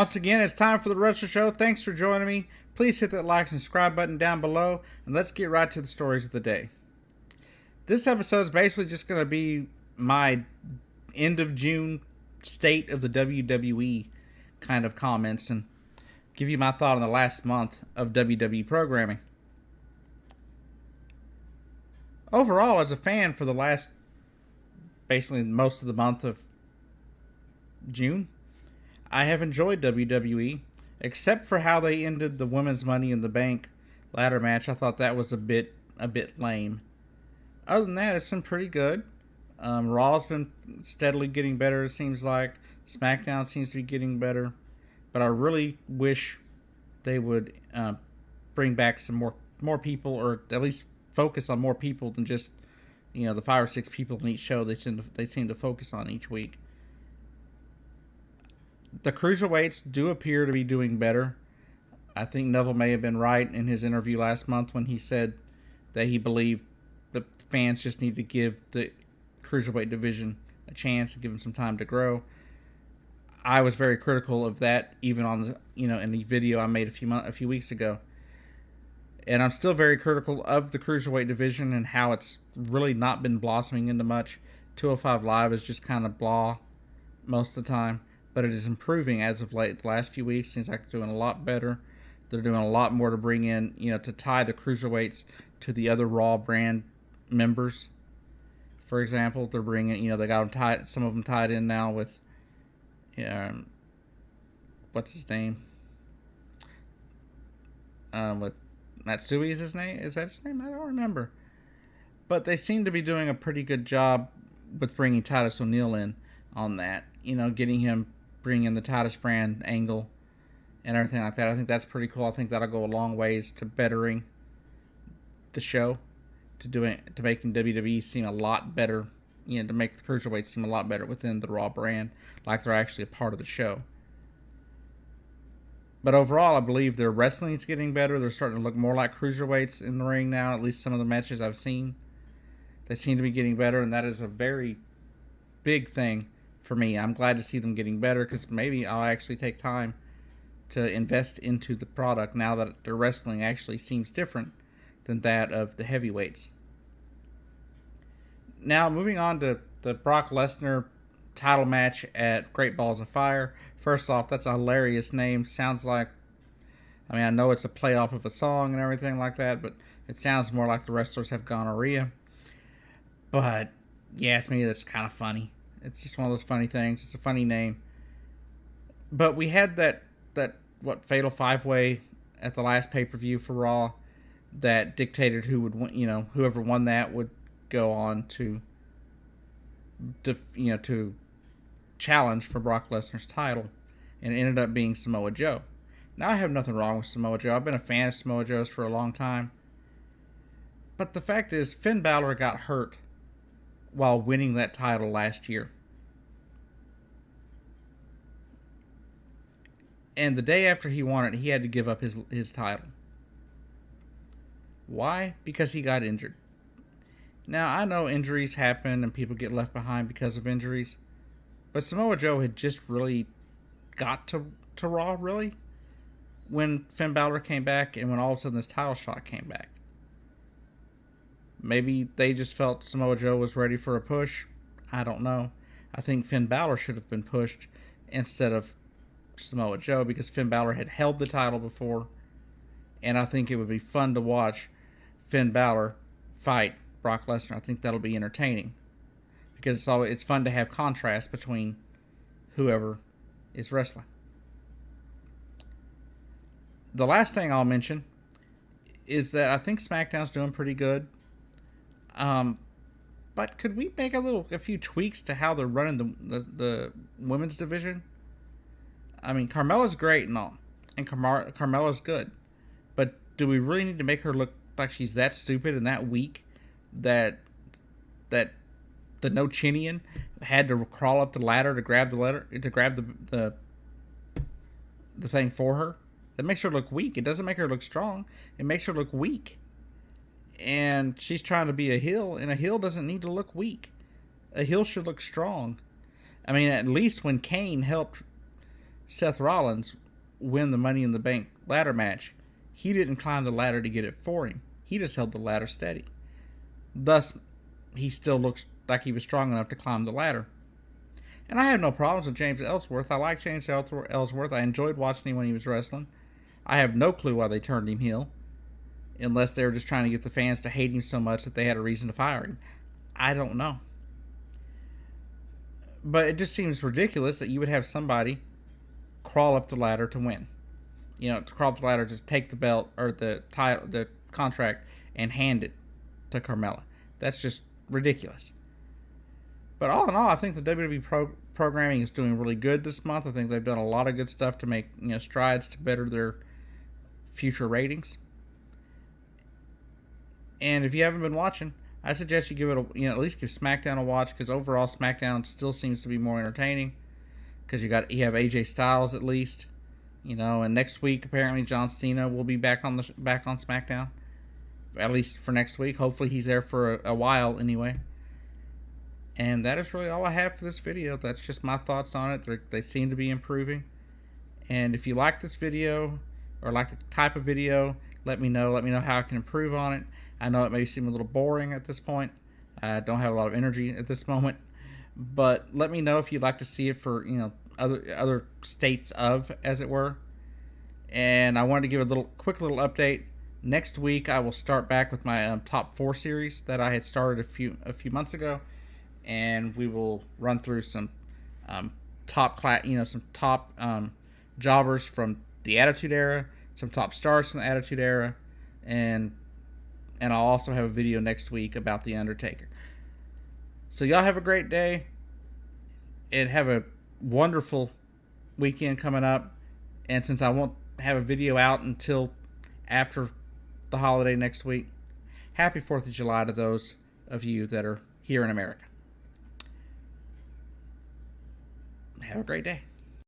Once again, it's time for the Wrestle Show. Thanks for joining me. Please hit that like and subscribe button down below, and let's get right to the stories of the day. This episode is basically just going to be my end of June state of the WWE kind of comments and give you my thought on the last month of WWE programming. Overall, as a fan for the last, basically most of the month of June, I have enjoyed WWE, except for how they ended the Women's Money in the Bank ladder match. I thought that was a bit lame. Other than that, it's been pretty good. Raw's been steadily getting better, it seems like. SmackDown seems to be getting better. But I really wish they would bring back some more people, or at least focus on more people than just, the 5 or 6 people in each show they seem to focus on each week. The cruiserweights do appear to be doing better. I think Neville may have been right in his interview last month when he said that he believed the fans just need to give the cruiserweight division a chance and give them some time to grow. I was very critical of that, even on the in the video I made a few weeks ago. And I'm still very critical of the cruiserweight division and how it's really not been blossoming into much. 205 Live is just kind of blah most of the time. But it is improving as of late. The last few weeks seems like they're doing a lot better. They're doing a lot more to bring in, to tie the cruiserweights to the other Raw brand members. For example, they're bringing, they got them tied. Some of them tied in now with, what's his name? With Matsui is his name. Is that his name? I don't remember. But they seem to be doing a pretty good job with bringing Titus O'Neil in on that. Getting him. Bring in the Titus brand angle and everything like that. I think that's pretty cool. I think that'll go a long ways to bettering the show, to making WWE seem a lot better, to make the cruiserweights seem a lot better within the Raw brand, like they're actually a part of the show. But overall, I believe their wrestling is getting better. They're starting to look more like cruiserweights in the ring now, at least some of the matches I've seen. They seem to be getting better, and that is a very big thing for me. I'm glad to see them getting better, because maybe I'll actually take time to invest into the product now that their wrestling actually seems different than that of the heavyweights. Now, moving on to the Brock Lesnar title match at Great Balls of Fire. First off, that's a hilarious name. Sounds like, I know it's a play off of a song and everything like that, but it sounds more like the wrestlers have gonorrhea. But, you ask me, that's kind of funny. It's just one of those funny things. It's a funny name. But we had that fatal 5-way at the last pay-per-view for Raw that dictated who would win, whoever won that would go on to challenge for Brock Lesnar's title, and it ended up being Samoa Joe. Now, I have nothing wrong with Samoa Joe. I've been a fan of Samoa Joe's for a long time. But the fact is, Finn Balor got hurt while winning that title last year. And the day after he won it, he had to give up his title. Why? Because he got injured. Now, I know injuries happen and people get left behind because of injuries. But Samoa Joe had just really got to Raw, really, when Finn Balor came back and when all of a sudden this title shot came back. Maybe they just felt Samoa Joe was ready for a push. I don't know. I think Finn Balor should have been pushed instead of Samoa Joe, because Finn Balor had held the title before. And I think it would be fun to watch Finn Balor fight Brock Lesnar. I think that'll be entertaining, because it's fun to have contrast between whoever is wrestling. The last thing I'll mention is that I think SmackDown's doing pretty good. But could we make a few tweaks to how they're running the women's division? Carmella's great and all, and Carmella's good, but do we really need to make her look like she's that stupid and that weak that the No Chinian had to crawl up the ladder to grab the thing for her? That makes her look weak. It doesn't make her look strong. It makes her look weak. And she's trying to be a heel, and a heel doesn't need to look weak. A heel should look strong. At least when Kane helped Seth Rollins win the Money in the Bank ladder match, he didn't climb the ladder to get it for him. He just held the ladder steady. Thus, he still looks like he was strong enough to climb the ladder. And I have no problems with James Ellsworth. I like James Ellsworth. I enjoyed watching him when he was wrestling. I have no clue why they turned him heel, unless they were just trying to get the fans to hate him so much that they had a reason to fire him. I don't know. But it just seems ridiculous that you would have somebody crawl up the ladder to win. To crawl up the ladder, just take the belt or the title, the contract, and hand it to Carmella. That's just ridiculous. But all in all, I think the WWE programming is doing really good this month. I think they've done a lot of good stuff to make strides to better their future ratings. And if you haven't been watching, I suggest you give it at least give SmackDown a watch, because overall SmackDown still seems to be more entertaining. Because you have AJ Styles at least, and next week apparently John Cena will be back on SmackDown, at least for next week. Hopefully he's there for a while anyway. And that is really all I have for this video. That's just my thoughts on it. They seem to be improving. And if you like this video or like the type of video, let me know. Let me know how I can improve on it. I know it may seem a little boring at this point. I don't have a lot of energy at this moment. But let me know if you'd like to see it for other states of, as it were. And I wanted to give a quick little update. Next week I will start back with my top 4 series that I had started a few months ago, and we will run through some top jobbers from the Attitude Era, some top stars from the Attitude Era, and I'll also have a video next week about The Undertaker. So y'all have a great day, and have a wonderful weekend coming up. And since I won't have a video out until after the holiday next week, happy 4th of July to those of you that are here in America. Have a great day.